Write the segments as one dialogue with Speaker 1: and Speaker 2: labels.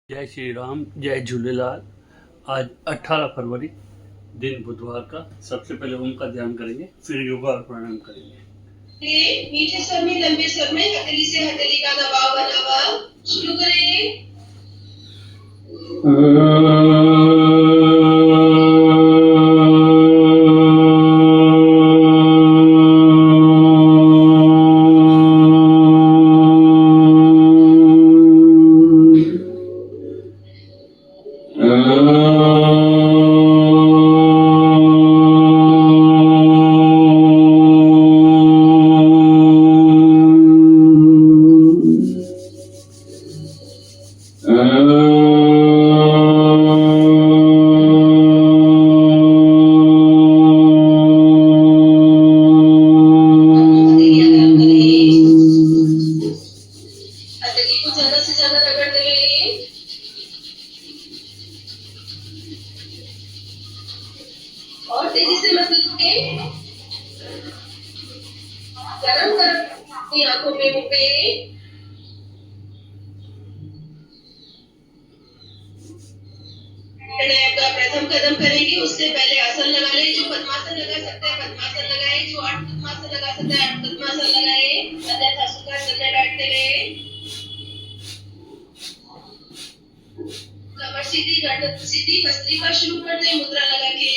Speaker 1: जय श्री राम, जय झूलेलाल। आज 18 फरवरी, दिन बुधवार का। सबसे पहले ओम का ध्यान करेंगे, फिर योगा और प्राणायाम करेंगे।
Speaker 2: ये मीठे स्वर में, लंबे स्वर में हथेली से हथेली का दबाव बना हुआ शुरू करें। हथेली को ज्यादा से ज्यादा रगड़ते रहिए और तेजी से मत लुढ़के। गरम गरम अपनी आंखों में मुंह पे प्राणायाम का प्रथम कदम करेंगे। उससे पहले आसन लगा ले। जो पद्मासन लगा सकते हैं पद्मासन लगाए, जो अर्ध पद्मासन लगा सकते हैं अर्ध पद्मासन लगाए, अन्यथा सुखासन में बैठते रहे। कमर सीधी, गर्दन सीधी, भस्त्रिका शुरू कर दे मुद्रा लगा के।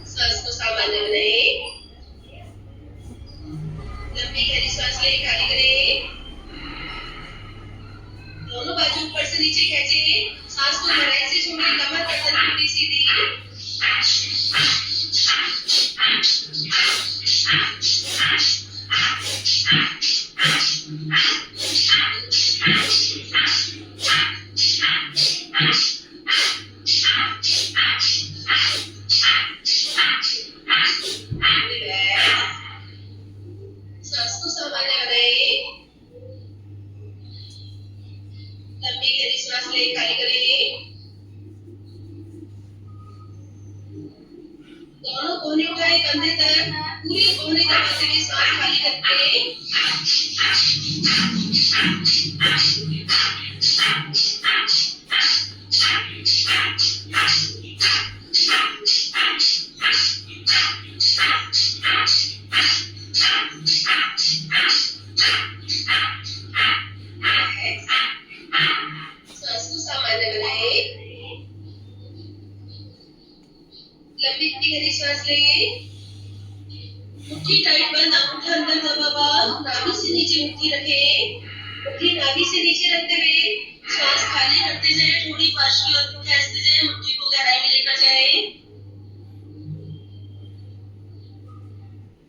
Speaker 2: सांस को सामान्य बनाए। लंबी गहरी सांस ले, खाली करें। दोनों बाजू ऊपर से नीचे खींचे। सांस को गहराई से छोड़े। कमर गर्दन पूरी सीधी। सांस को सामान्य बनाए। लंबी गहरी सांस ले, खाली करें। दोनों कोहनी उठाए कंधे तक। पूरी कोहनी दबाते हुए सांस खाली करके। सांस को सामान्य बनाए। लंबी गहरी सांस ले। मुट्ठी टाइट बंद, अंगूठा अंदर दबा हुआ। नाभि से नीचे मुट्ठी रखे। मुट्ठी नाभि से नीचे रखते हुए सांस खाली करते जाए। थोड़ी पार्श्व की ओर खींचते जाए। मुट्ठी को गहराई में लेकर जाए।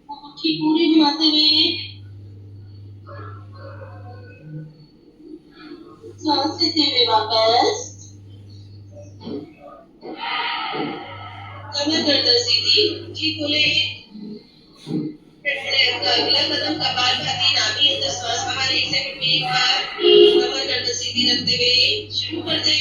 Speaker 2: मुट्ठी पूरी घुमाते हुए सांस लेते हुए वापस। कमर गर्दन सीधी, मुट्ठी खोले। अगला कदम कपालभाति, नाभि अंदर सांस बाहर। 1 सेकंड में एक बार। कमर गर्दन सीधी रखते हुए शुरू कर दे।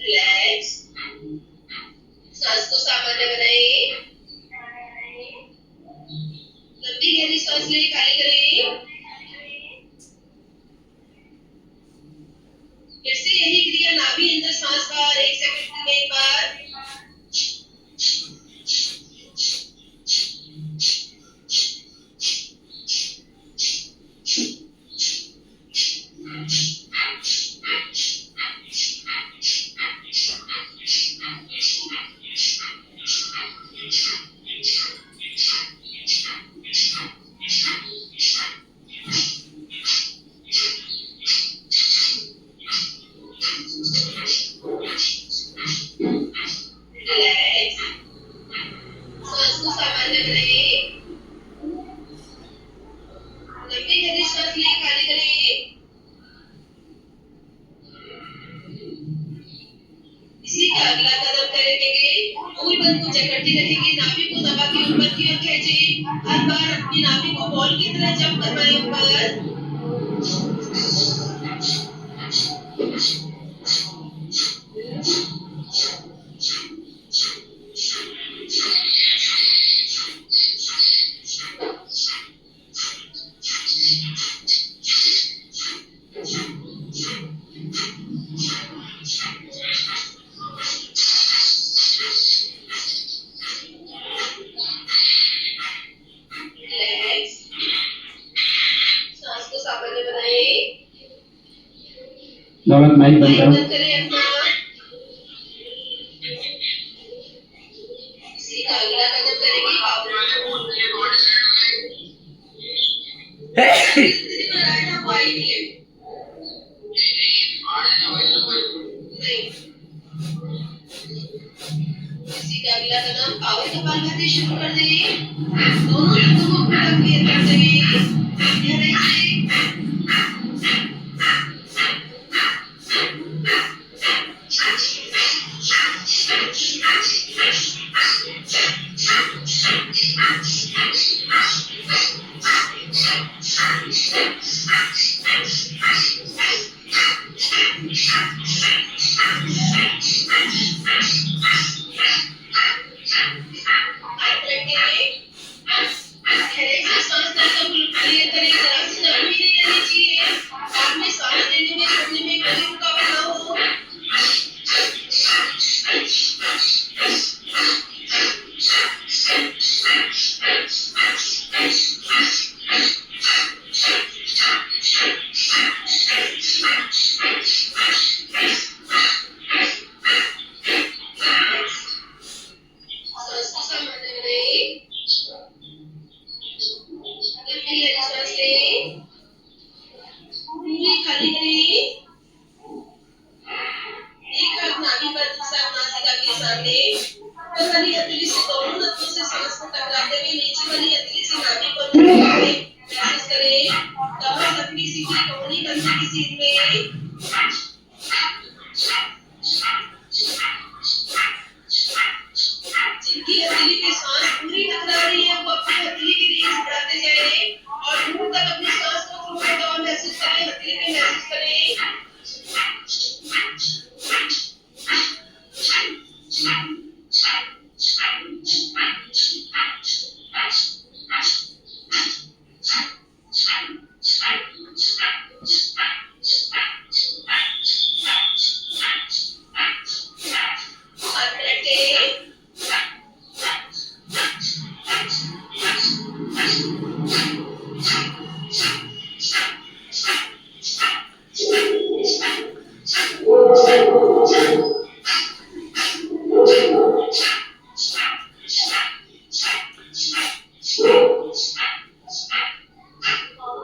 Speaker 2: रिलैक्स। सांस को सामान्य बनाए। लंबी गहरी सांस ले, खाली करें। फिर से यही क्रिया, नाभि अंदर सांस बाहर। 1 सेकंड में एक बार। हर बार अपनी नाभि को बॉल की तरह जंप करवाएं ऊपर। रिलैक्स, सांस को सामान्य बनाएं।
Speaker 3: नमन माइक बंद
Speaker 2: माइक
Speaker 3: करो।
Speaker 2: बंद करें अपना। इसी का अगला कदम करेंगे स्थिति पर आना वाई नहीं। इसी का अगला कदम पावर कपालभाति शुरू कर दें। दोनों हाथों को ऊपर क्लियर कर दें। गहराई से खाली करें। एक हाथ नाभि पर, दूसरा नासिका के सामने। ऊपर वाली हथेली से दोनों नसों से सांस को टकराते हुए नीचे वाली हथेली से नाभि को महसूस करें। कमर लंबी सीधी कोहनी कंधे की सीध में। जिनकी हथेली पे सांस पूरी टकरा रही है वो अपनी हथेली की रेंज बढ़ाते जाएं और दूर तक अपनी सांस को घूमता हुआ महसूस करें। हथेली पे महसूस करें।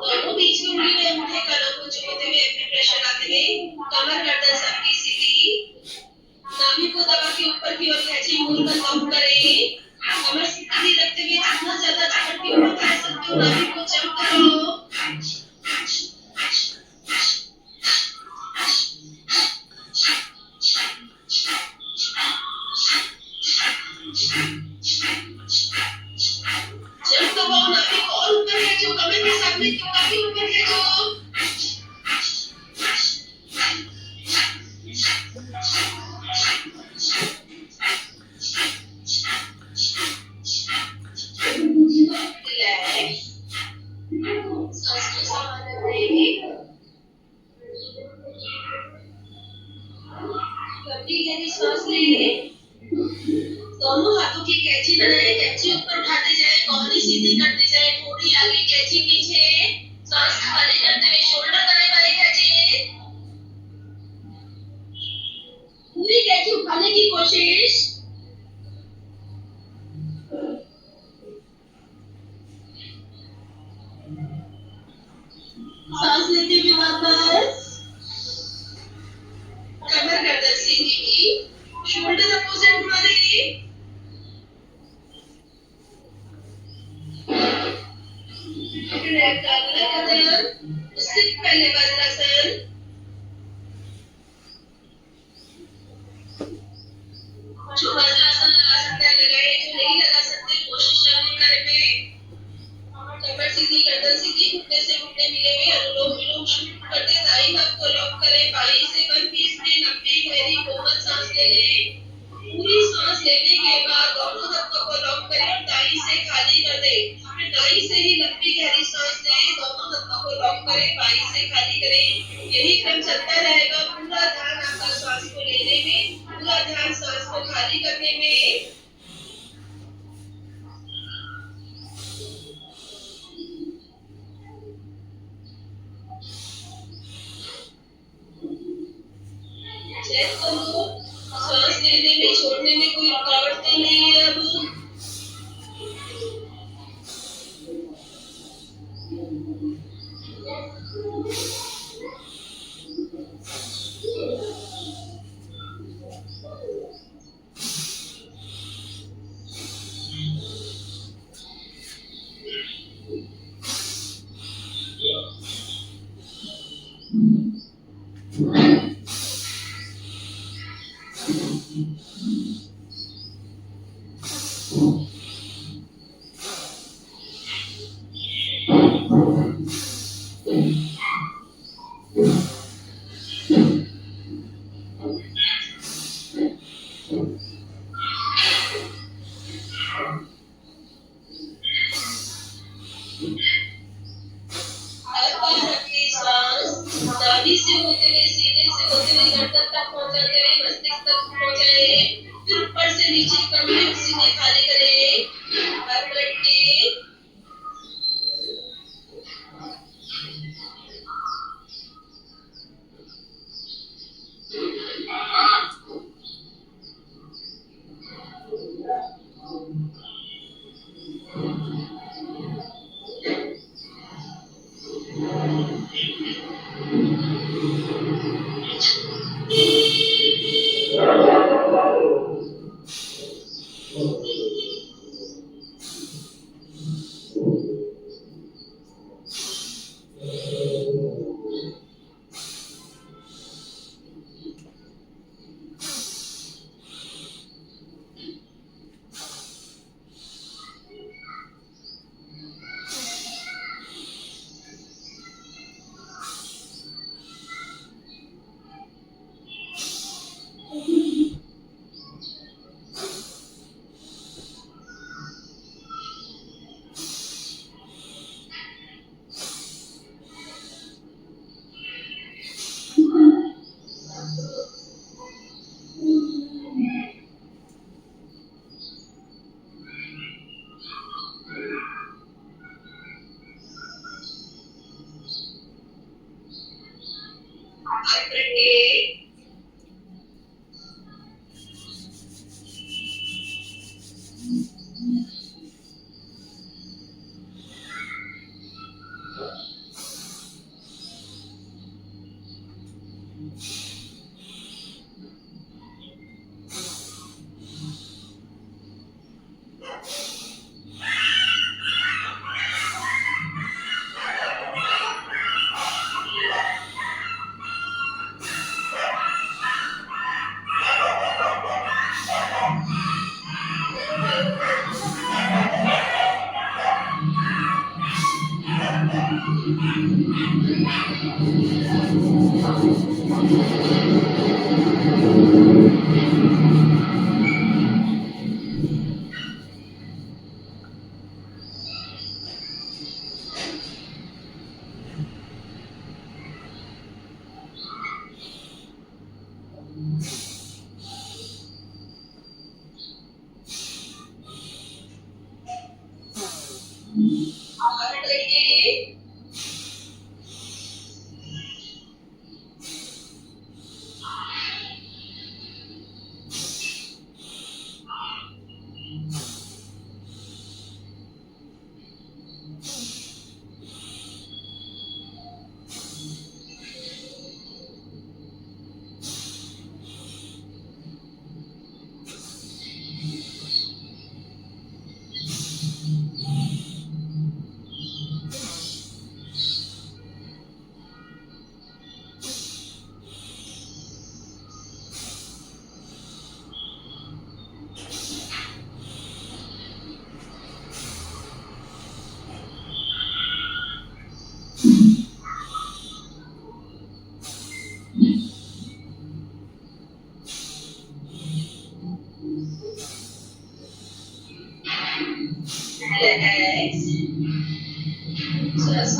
Speaker 2: दोनों बीच की उंगली में अंगूठे कानों को चुभते हुए एक्यूप्रेशर लाते हुए कमर गर्दन सबकी सीधी। नाभि को दबा के ऊपर की ओर खींचे, मूल का पंप करें। कमर सीधी रखते हुए जितना ज्यादा झटक के ऊपर खींच सकते हो नाभि को जंप करो। जंप दबाओ, नाभि को और ऊपर खींचो, कमर के साथ में काफी ऊपर खींचो। रिलैक्स, सांस को सामान्य बनाएं। लंबी गहरी सांस लें। दोनों हाथों की कैंची बनाएं। कैंची ऊपर उठाते जाएं, कोहनी सीधी करते जाएं, थोड़ी आगे, कैंची पीछे। सांस खाली करते हुए शोल्डर दाएं बाएं खींचें। पूरी कैंची उठाने की कोशिश। सांस लेते हुए वापस। कमर गर्दन सीधी, शोल्डर अपोजिट घुमाने। अगला कदम, उससे पहले वज्रासन। जो वज्रासन लगा सकते हैं लगाएं, जो नहीं लगा सकते कोशिश जरूर करें। सीधी गर्दन सीधी, घुटने से घुटने मिले हुए, अनुलोम विलोम शुरू करते, दाई हाथ को लॉक करें, बाई से 1 20 में लंबी गहरी कोमल सांस ले लें। पूरी सांस लेने के बाद दोनों हाथों को लॉक करें और दाई से खाली कर दें। फिर दाई से ही लंबी गहरी सांस लें, दोनों हाथों को लॉक करें, बाई से खाली करें। यही क्रम चलता रहेगा। पूरा ध्यान आपका सांस को लेने में, पूरा ध्यान सांस को खाली करने में। चेक करो, सांस लेने में छोड़ने में कोई रुकावटें नहीं है अब। हर बार अपनी सांस नाभि से होते हुए, सीने से होते हुए, गर्दन तक पहुंचाते हुए मस्तिष्क तक पहुंचाए। फिर ऊपर से नीचे कमरे सीने खाली करें। हर मिनट के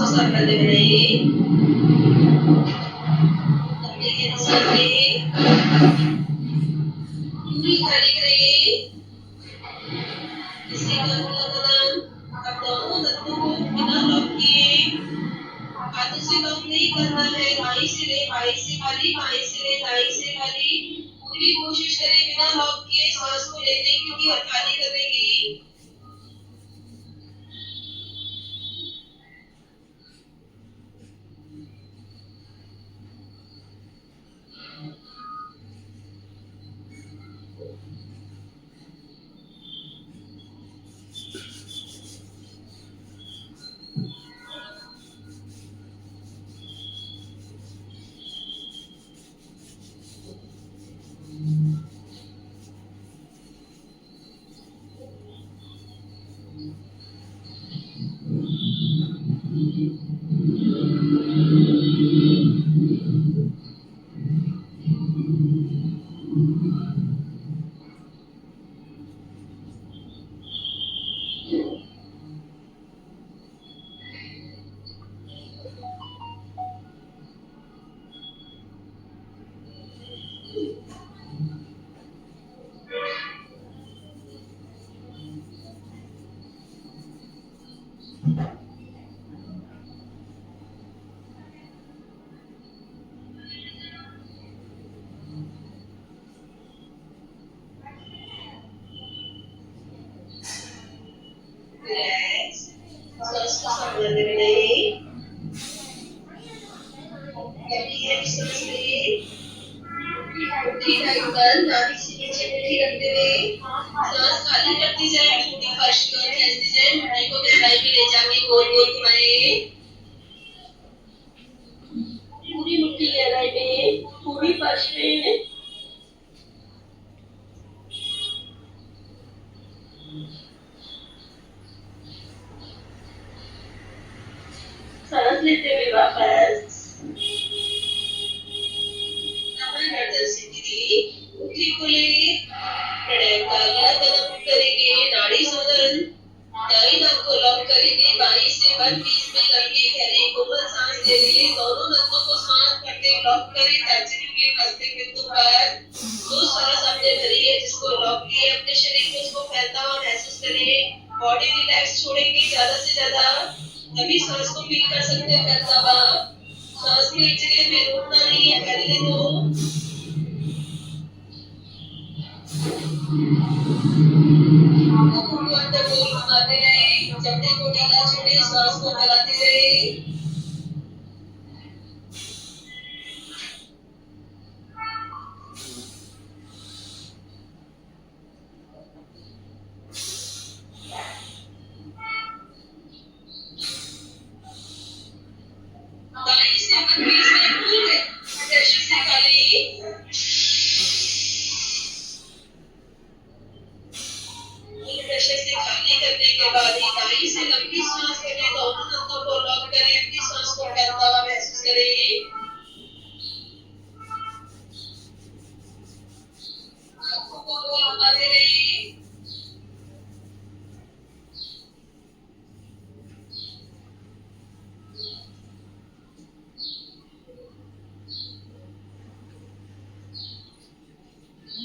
Speaker 2: को सावधानी बनाइए। लंबी गहरी सांस लें। पूरी खाली करिए। किसी का अगला कदम अब दोनों नथनों को बिना लॉक किए हाथों से लॉक नहीं करना है। बाई से ले बाई से खाली, बाई से ले दाई से खाली। पूरी कोशिश करें बिना लॉक किए सांस को लेने की, क्योंकि हथेली करेगी। रिलैक्स। सांस को सावधानी बनाइए। लंबी गहरी सांस लें। मुट्ठी टाइट कर नाभि से नीचे मुट्ठी रखते हुए सांस खाली करती जाए। पूरी फर्श को खींचती जाए। मुट्ठी को गहराई में ले जाके गोल गोल घुमाएं। पूरी मुट्ठी गहराई में, पूरी फर्श में। सांस लेते हुए वापस गर्दन से गिरी, मुट्ठी खोले। प्राणायाम का अगला कदम करेंगे नाड़ी शोधन। दाई नाक को लॉक करेंगे। बाई से 120 में लंबी गहरी कोमल सांस ले लें। दोनों नसों को शांत करते लॉक करें। तर्जनी के कसते बिंदु पर जो सांस आपने भरी है, जिसको लॉक किए, अपने शरीर में उसको फैलता हुआ महसूस करें। बॉडी रिलैक्स छोड़ेंगे ज्यादा से ज्यादा, तभी सांस को फील कर सकते हैं। फैलता हुआ सांस को एक जगह में रोकना नहीं है, फैलने दो। आंखों को अंदर गोल घुमाते रहे। चमड़े को ढीला छोड़े, सांस को फैलाते रहे। दाई से 120 में फुल प्रेशर से खाली। प्रेशर से खाली करने के बाद ही दाई से लंबी सांस लें। दोनों नसों को लॉक करें। अपनी सांस को फैलता हुआ महसूस करें। आंखों को गोल घुमाते रहिए।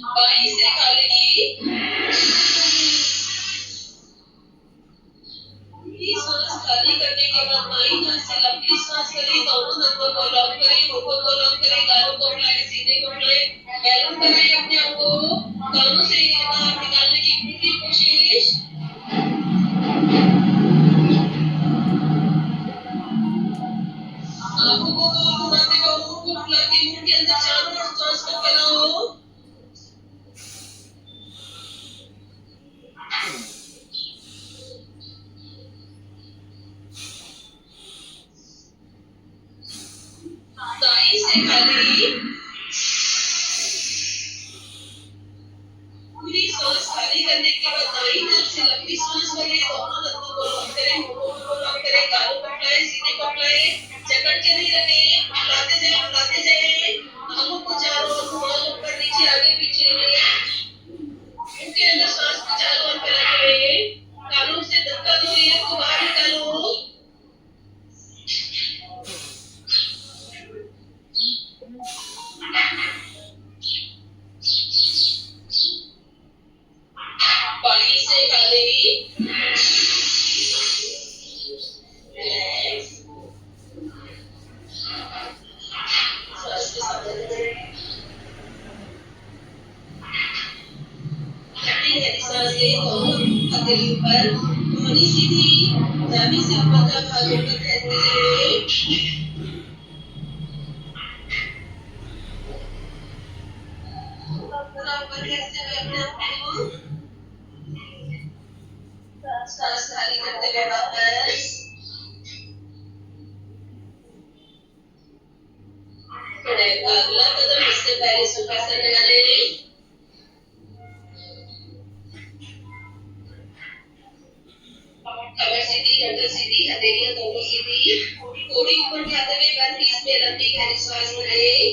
Speaker 2: बाई से खाली। पूरी सांस खाली करने के बाद बाई नाक से लंबी सांस करें। दोनों नसों को लॉक करें। होठों को लॉक करें। गालों को फुलाएं, सीने को फुलाएं। बैलेंस कराएं अपने आप को। कानों से बाहर निकालने की पूरी कोशिश। आंखों को गोल घुमाते हुए मुंह को फुला के मुंह के अंदर चारों ओर सांस को फैलाओ। दाई से खाली। पूरी सांस खाली करने के बाद दाई नाक से लंबी सांस भरें। दोनों नसों को लॉक करें। होठों को लॉक करें। गालों को फुलाएं, सीने को फुलाएं। जकड़ के नहीं रखें। फुलाते जाएं, फुलाते जाएं। आंखों को चारों ओर घुमाओ, ऊपर नीचे आगे पीछे। मुंह के अंदर सांस को चारों ओर फैलाते हुए कानों से धक्का दो, एयर को बाहर निकालो। नाभि से ऊपर का भाग ऊपर खींचते हुए पूरा ऊपर खींचते हुए अपने आप को सांस खाली करते हुए वापस अगला कदम इससे पहले सुखासन लगा लें। कमर सीधी, गर्दन सीधी, हथेलियां दोनों सीधी, कोड़ी ऊपर उठाते हुए बंद बीच में लंबी गहरी सांस भरें।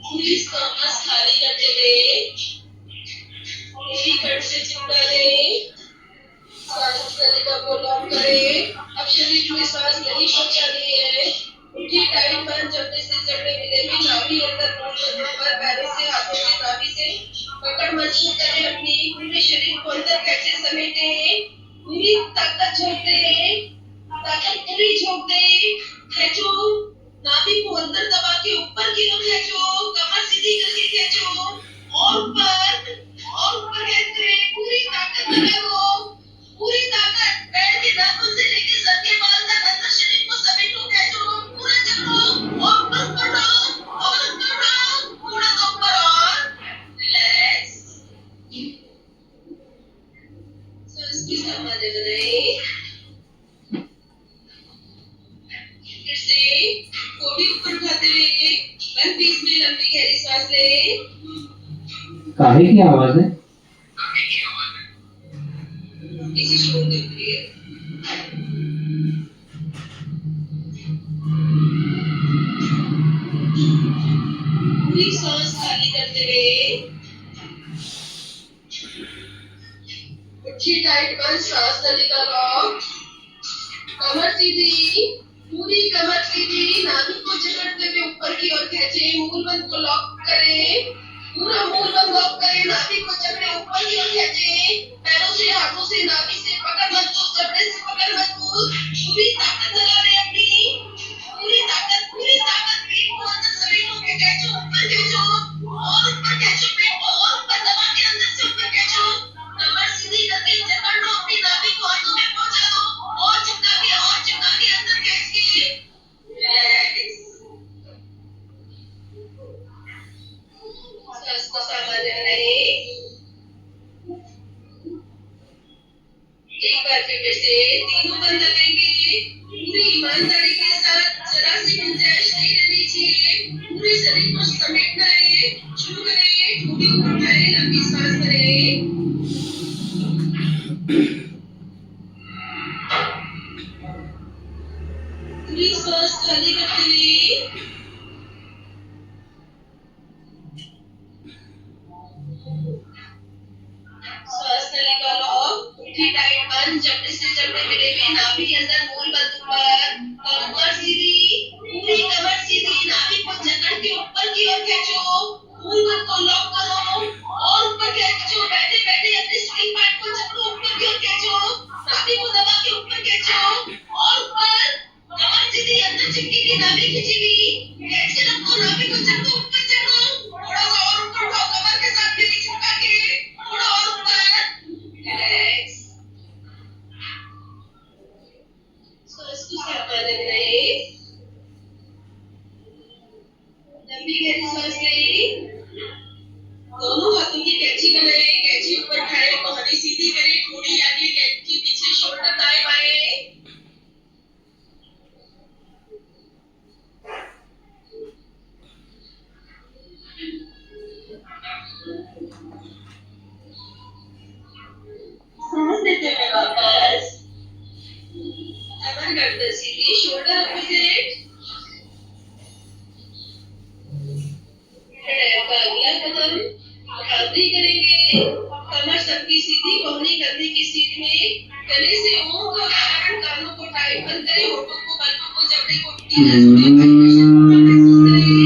Speaker 2: पूरी सांस खाली करते हुए पूरी कंठ से चिपका लें। सांस नलिका को लॉक करें। अब शरीर में सांस नहीं पहुंचानी है। मुट्ठी टाइट बंद, जबड़े से जबड़े मिले हुए, नाभि अंदर घुटनों पर, पैरों से, हाथों से, नाभि से पकड़ मजबूत करें। अपनी पूरे शरीर को अंदर कैसे समेटें, पूरी ताकत झोंक दें, ताकत पूरी झोंक दें। खींचो, नाभि को अंदर दबा के ऊपर की ओर खींचो, कमर सीधी करके खींचो और ऊपर खींचते हुए पूरी ताकत लगाओ, पूरी ताकत पैर के नाखून से लेकर सर के बाल तक अंदर शरीर को समेटो, खींचो, पूरा जकड़ो और ऊपर उठाओ और ऊपर उठाओ, पूरा तो ऊपर और रिलैक्स। सांस की सामान्य बनाएं। फिर से कोड़ी ऊपर उठाते हुए बंद बीच में लंबी गहरी सांस लें।
Speaker 3: काहे की आवाज है?
Speaker 2: किसी शोर के लिए पूरी सांस खाली करते हुए मुट्ठी टाइट बंद, सांस नलिका लॉक, कमर सीधी, पूरी कमर सीधी, नाभि को जकड़ते हुए ऊपर की ओर खींचे, मूलबंध को लॉक करें, पूरा मूलबंध लॉक करें, नाभि को जकड़े ऊपर की ओर खींचे, पैरों से, हाथों से, नाभि से पकड़ मजबूत, जबड़े से पकड़ मजबूत, पूरी ताकत लगा रहे अपनी, पूरी ताकत पेट को अंदर समेटो के खींचो, ऊपर खींचो और ऊपर खींचो, पेट को और ऊपर दबा के अंदर से ऊपर खींचो, कमर सीधी करके जकड़ लो, अपनी नाभि को हाथों में पहुंचा दो और चिपका के अंदर खींच के रिलैक्स। सांस को सामान्य बनाएं। एक बार फिर से तीनों बंद रखेंगे, पूरी ईमानदारी के साथ, जरा सी गुंजाइश नहीं रहनी चाहिए, पूरे शरीर को समेटना है। शुरू करें, ठोड़ी ऊपर उठाएं, लंबी सांस भरें। पूरी सांस खाली करते हुए सांस नलिका लॉक, मुट्ठी टाइट बंद, जबड़े से जबड़े मिले हुए, नाभि अंदर, मूलबंध ऊपर, कमर सीधी, पूरी कमर सीधी, नाभि को जकड़ के ऊपर की ओर खींचो, मूलबंध को लॉक करो और ऊपर खींचो, बैठे बैठे अपने स्लीप पार्ट को जकड़ो, ऊपर की ओर खींचो, नाभि को दबा के ऊपर खींचो और ऊपर, कमर सीधी, अंदर चिपकी की नाभि खींची हुई, खींच के रखो, नाभि को जकड़ो, ऊपर चढ़ो, थोड़ा सा और ऊपर उठाओ, कमर के साथ बेली चिपका के, थोड़ा और ऊपर, रिलैक्स। सांस को सामान्य बनाएं। लंबी गहरी सांस लें। दोनों हाथों की कैंची बनाएं, कैंची ऊपर उठाएं, कोहनी सीधी करें, ठोड़ी आगे, कैंची पीछे, शोल्डर दाएं बाएं। सांस लेते हुए वापस कमर गर्दन सीधी, शोल्डर अपोजिट। अगला कदम हाथी करेंगे, कमर सबकी सीधी, कोहनी कंधे की सीध में, गले से ओम का उच्चारण, कानों को टाइट बंद करें, होठों को, पलकों को, जबड़े को महसूस करें।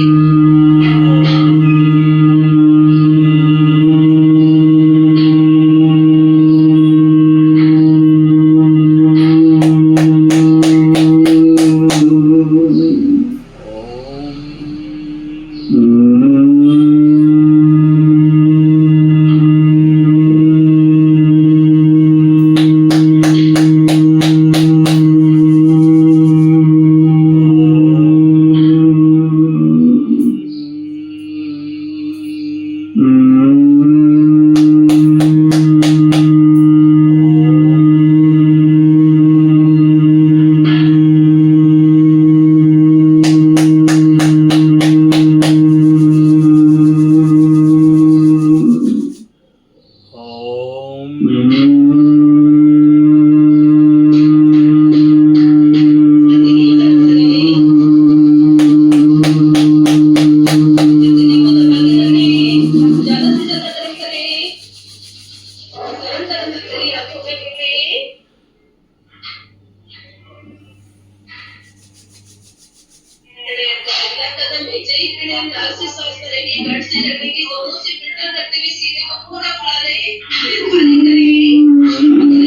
Speaker 2: दोनों से फिल्टर करते हुए सीने को पूरा फुला लें, फिर खाली करें, शुरू करें।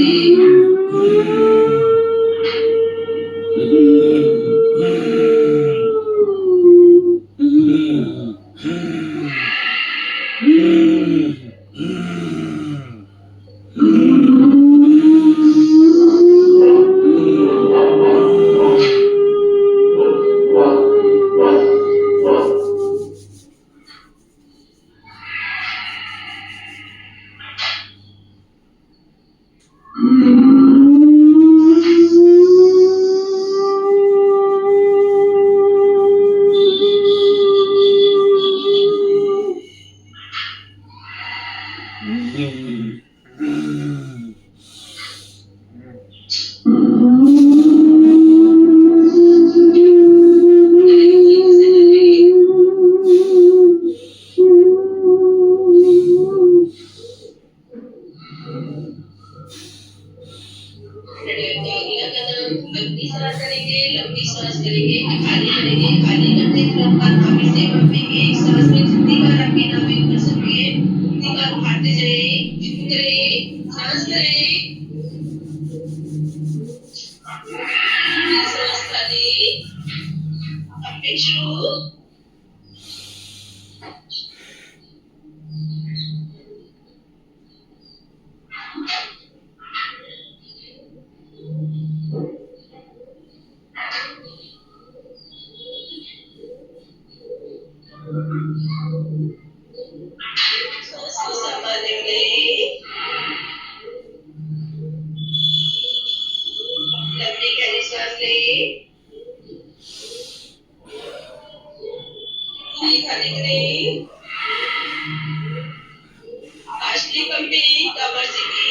Speaker 2: लंबी सांस करेंगे, लंबी सांस करेंगे, खाली करेंगे, खाली करते तुरंत नाभि से भापेंगे। एक सांस में जितनी बार आपकी नाभि कर सके उतनी बार भापते जाएं, शुरू करें, सांस करें, फिर सांस खाली, अब फिर शुरू। सांस को संभालने में लंबी गहरी सांस लें, पूरी खाली करें, आंचलिक पंपिंग कमर से की,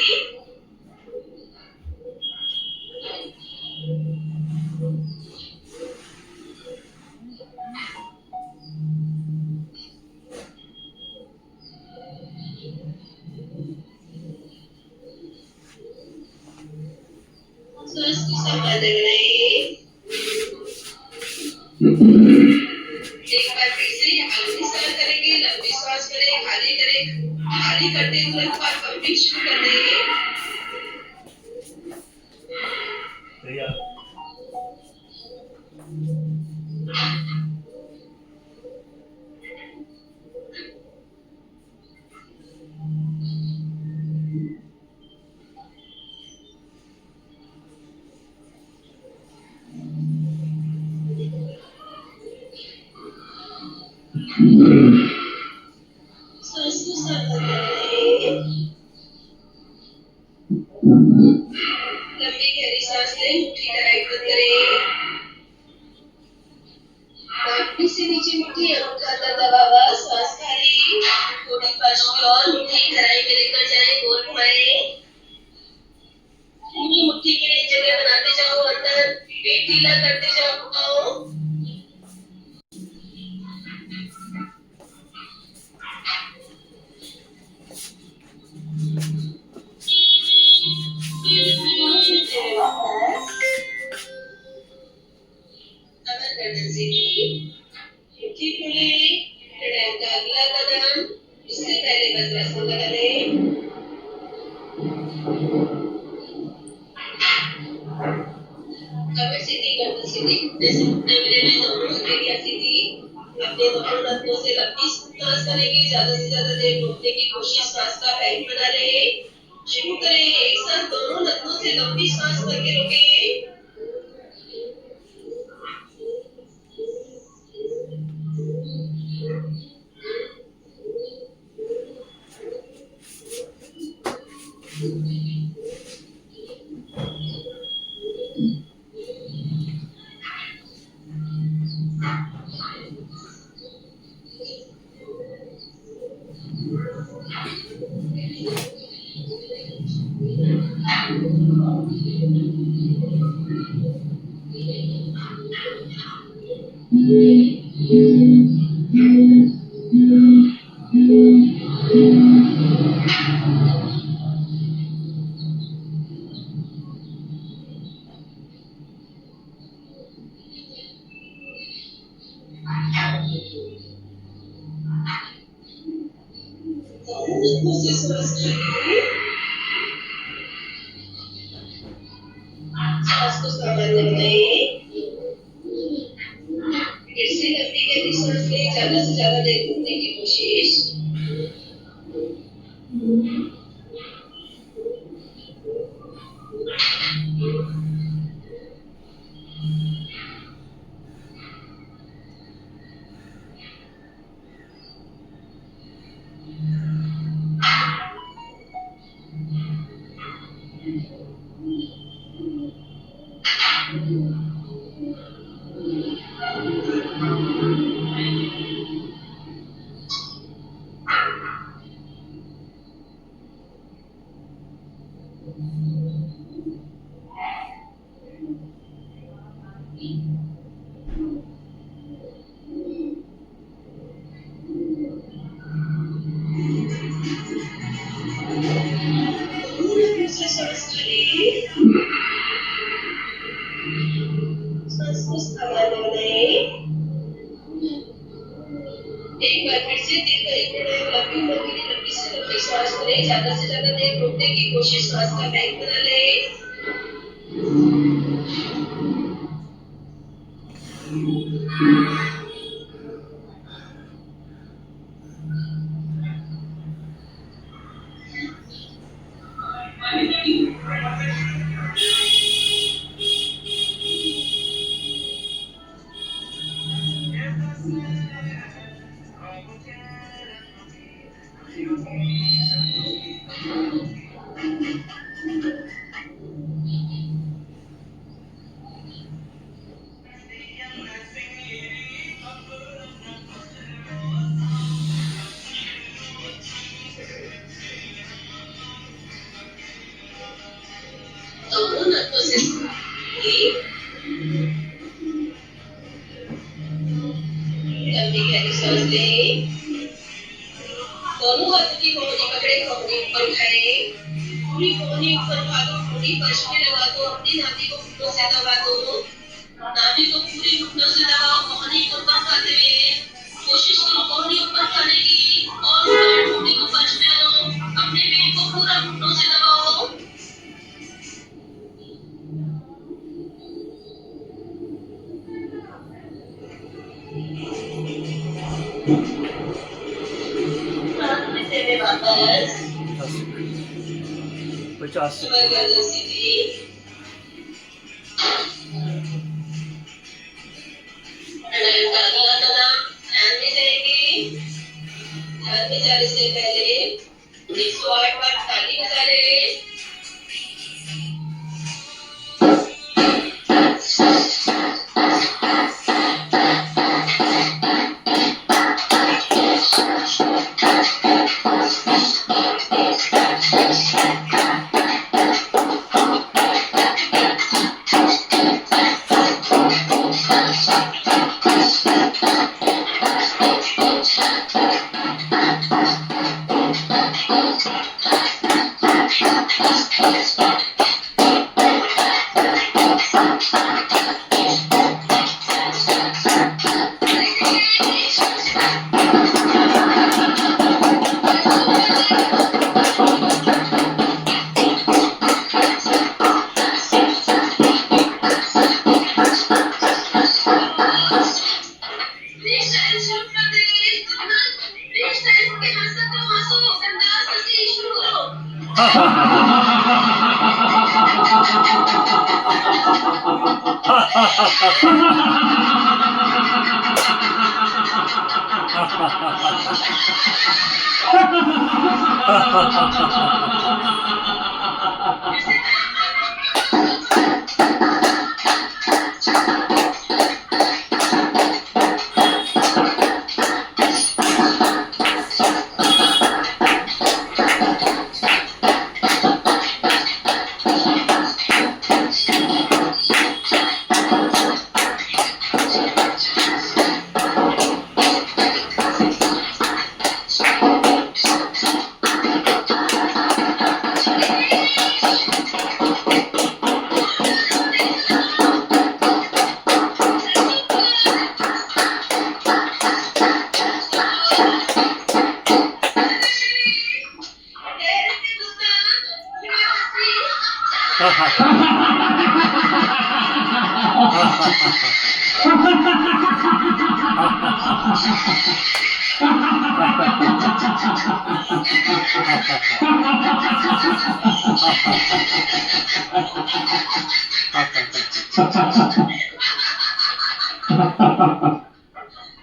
Speaker 2: सांस को संभालने में एक बार फिर से लंबी सांस करेंगे, लंबी सांस करें, खाली करें, खाली करते तुरंत बार पंपिंग शुरू कर देंगे। सांस को संभालने में लंबी गहरी सांस लें, मुट्ठी का राइट बंद करें, नाभि से नीचे मुट्ठी, अंगूठा अंदर दबा हुआ, सांस खाली, थोड़ी फर्श की ओर मुट्ठी गहराई में लेकर जाएं, गोल घुमाएं, पूरी मुट्ठी के लिए जगह बनाते जाओ, अंदर पेट ढीला करते जाओ। अगर गर्दन से की मुट्ठी खोले, प्राणायाम का अगला कदम, इससे पहले वज्रासन लगा लें, कमर सीधी, गर्दन सीधी, घुटने से घुटने मिले हुए, दोनों हथेलियां सीधी, अपने दोनों नथनों से लंबी सांस करेंगे, ज्यादा से ज्यादा देर रोकने की कोशिश, सांस का पैक बना रहे, शुरू करें, एक साथ दोनों नथनों से लंबी सांस करके रोकें। से सांस लीजिए, सांस को सामान्य बनाइए। फिर से लंबी गहरी सांस लें, ज्यादा से ज्यादा देर घूमने की कोशिश। से सांस लीजिए, सांस को सामान्य बनाइए। एक बार फिर से दिल का एक बड़ा लंबी उम्र के लिए लंबी से लंबी सांस लें, ज्यादा से ज्यादा देर रोकने की कोशिश, सांस का बैंक बना लें। दोनों नसों से लंबी गहरी सांस लें। दोनों हाथों की कोहनी पकड़े, कोहनी ऊपर उठाएं। पूरी कोहनी ऊपर उठा दो, पूरी फर्श में लगा दो। अपनी नाभि को घुटनों से दबा दो। नाभि को पूरी घुटनों से दबाओ, कोहनी ऊपर खाते हुए कोशिश करो कोहनी ऊपर खाने की। और ऊपर घुटने को फर्श में लो, अपने पेट को पूरा घुटनों से दबाओ। वापस
Speaker 1: 50
Speaker 2: गर्दन सीधी, प्राणायाम का अगला कदम ध्यान में जाएंगे। ध्यान में जाने से पहले 108 बार ताली बजा लें।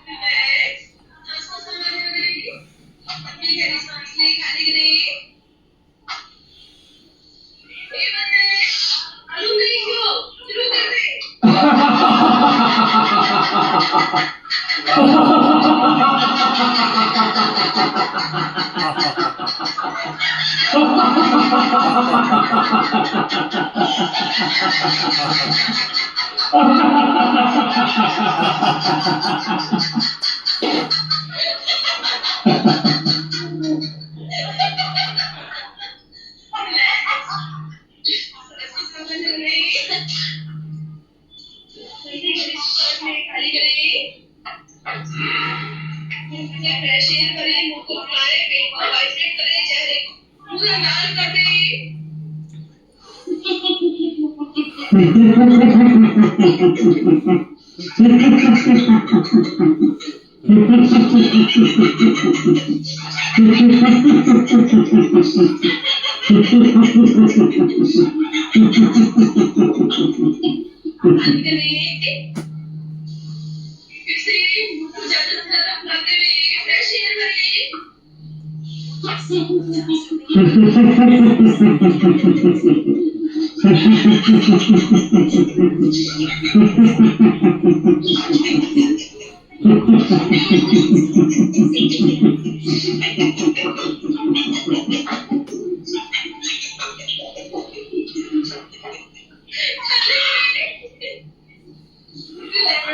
Speaker 2: रिलैक्स, सांसों संभाल करें, अपनी गहरी सांस ले खाली करें। ये बंदे, मालूम नहीं क्यों, शुरू कर दे। रिलैक्स, सांसों संभाल करें, अपनी गहरी सांस ले खाली करें। फ्रेश एयर करें, मुंह को फुलाएं, पेट को वाइब्रेट करें, चेहरे को पूरा लाल कर दें। बंद करें, फिर से मुंह को ज्यादा से ज्यादा फुलाते हुए फ्रेश एयर करें।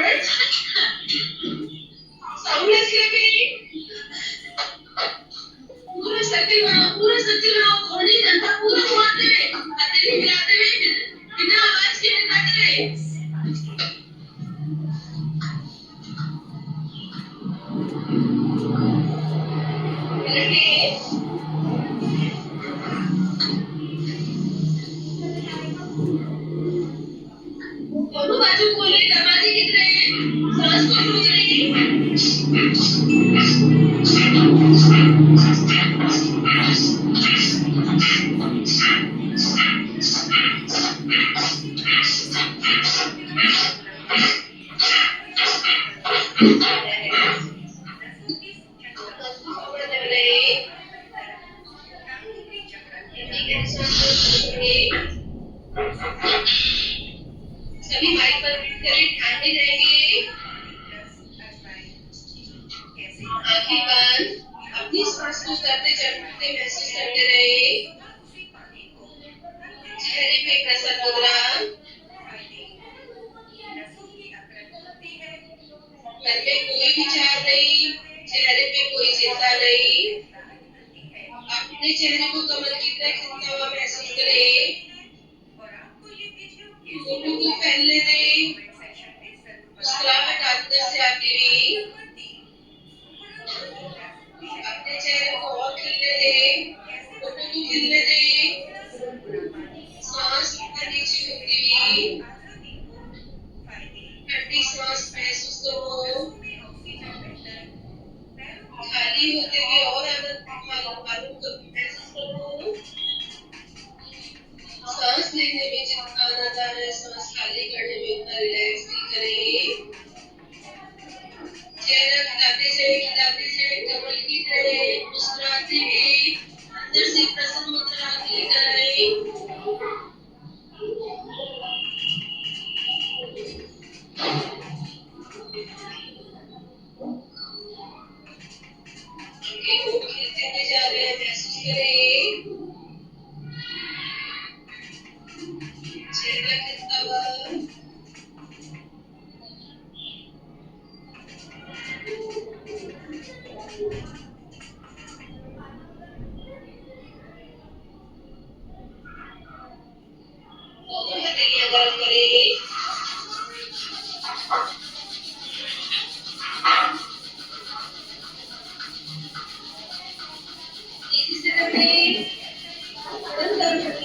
Speaker 2: रिलैक्स, साउंडलेस स्लीपिंग, पूरा सर्किल बनाओ, घोड़ी जनता पूरा घुमाते हुए, हथेली हिलाते हुए, बिना आवाज के हिलाते रहे। रिलैक्स, दोनों बाजू खोले, दरवाजे की तरह, सांस को रोक रही। सभी माइक पर करें, ध्यान में रहेंगे। आंखें बंद, अपनी सांस को उतरते चढ़ते महसूस करते रहे। चेहरे पे एक हंसा मुद्रा, मन में कोई विचार नहीं, चेहरे पे कोई चिंता नहीं। अपने चेहरे को कमल की तरह खिलता हुआ महसूस करें। होठों को फैलने दें, मुस्कुराहट अंदर से आती हुई। अपने चेहरे को और खिलने दें, होठों को खिलने दें। सांस ऊपर नीचे होती हुई, ठंडी सांस महसूस करो। खाली होते हुए और आनंद महसूस करो। सांस लेने में जितना आनंद आ रहा है, सांस खाली करने में उतना रिलैक्स फील करें। चेहरा खिलाते जाए, कमल की तरह मुस्कुराते हुए अंदर से प्रसन्न मुद्रा लेकर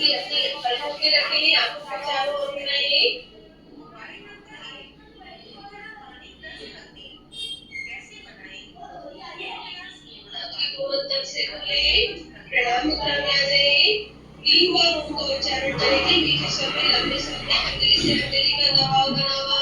Speaker 2: अभी अपनी पलकों पे रखें, आंखों को चारों ओर घुमाएं। आंखें को तब से खोलें, प्रणाम मुद्रा में आ जाएं। ली हुआ ओम का उच्चारण करेंगे, मीठे स्वर में लंबे स्वर में हथेली से हथेली का दबाव बनावा।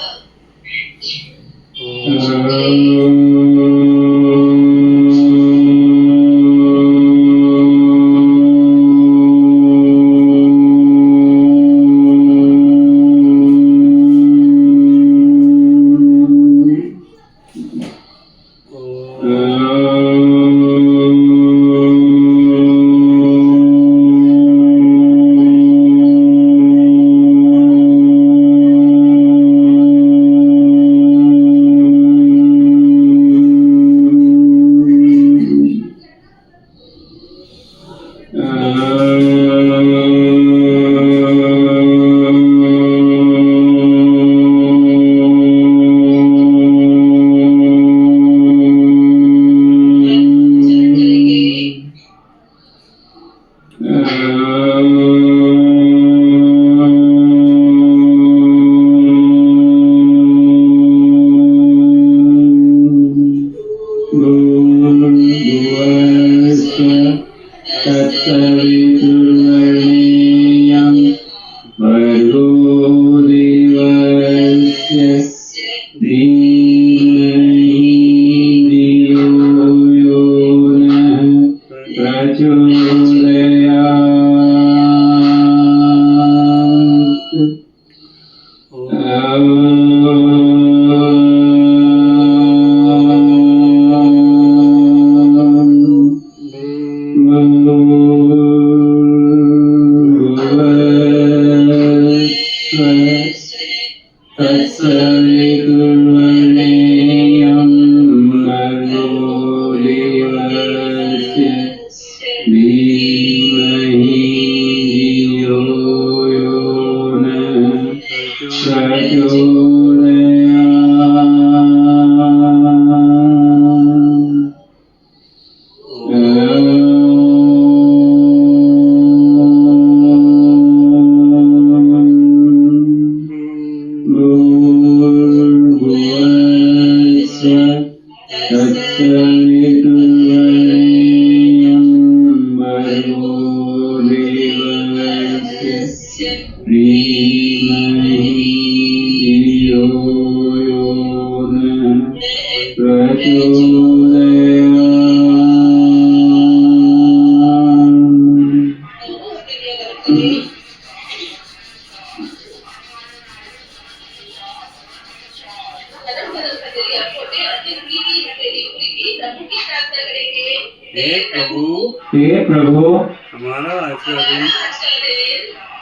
Speaker 3: हे प्रभु,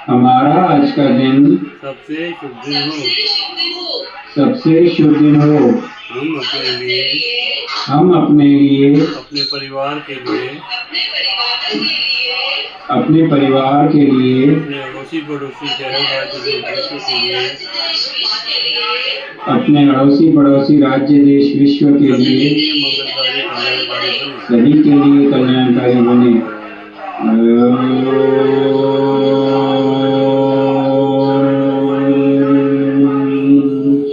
Speaker 1: हमारा आज का दिन
Speaker 3: सबसे शुभ दिन हो। हम अपने लिए,
Speaker 1: अपने परिवार के लिए,
Speaker 3: अपने
Speaker 1: अड़ोसी पड़ोसी शहर राज्य देश विश्व के लिए,
Speaker 3: अपने अड़ोसी पड़ोसी राज्य देश विश्व के लिए
Speaker 1: सभी के लिए कल्याणकारी बने।
Speaker 3: सभी के लिए कल्याणकारी बने।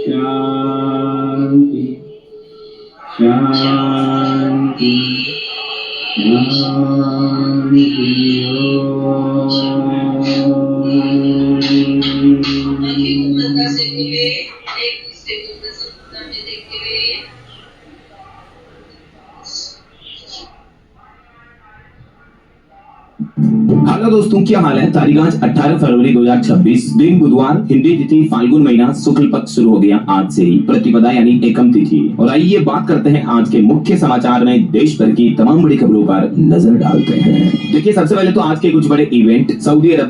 Speaker 3: शांति शांति
Speaker 4: हेलो दोस्तों, क्या हाल है। तारीख आज 18 फरवरी 2026, दिन बुधवार, हिंदी तिथि फाल्गुन महीना शुक्ल पक्ष शुरू हो गया आज से ही, प्रतिपदा यानी एकम तिथि। और आइए बात करते हैं आज के मुख्य समाचार में देश भर की तमाम बड़ी खबरों पर नजर डालते हैं। देखिए, सबसे पहले तो आज के कुछ बड़े इवेंट। सऊदी अरब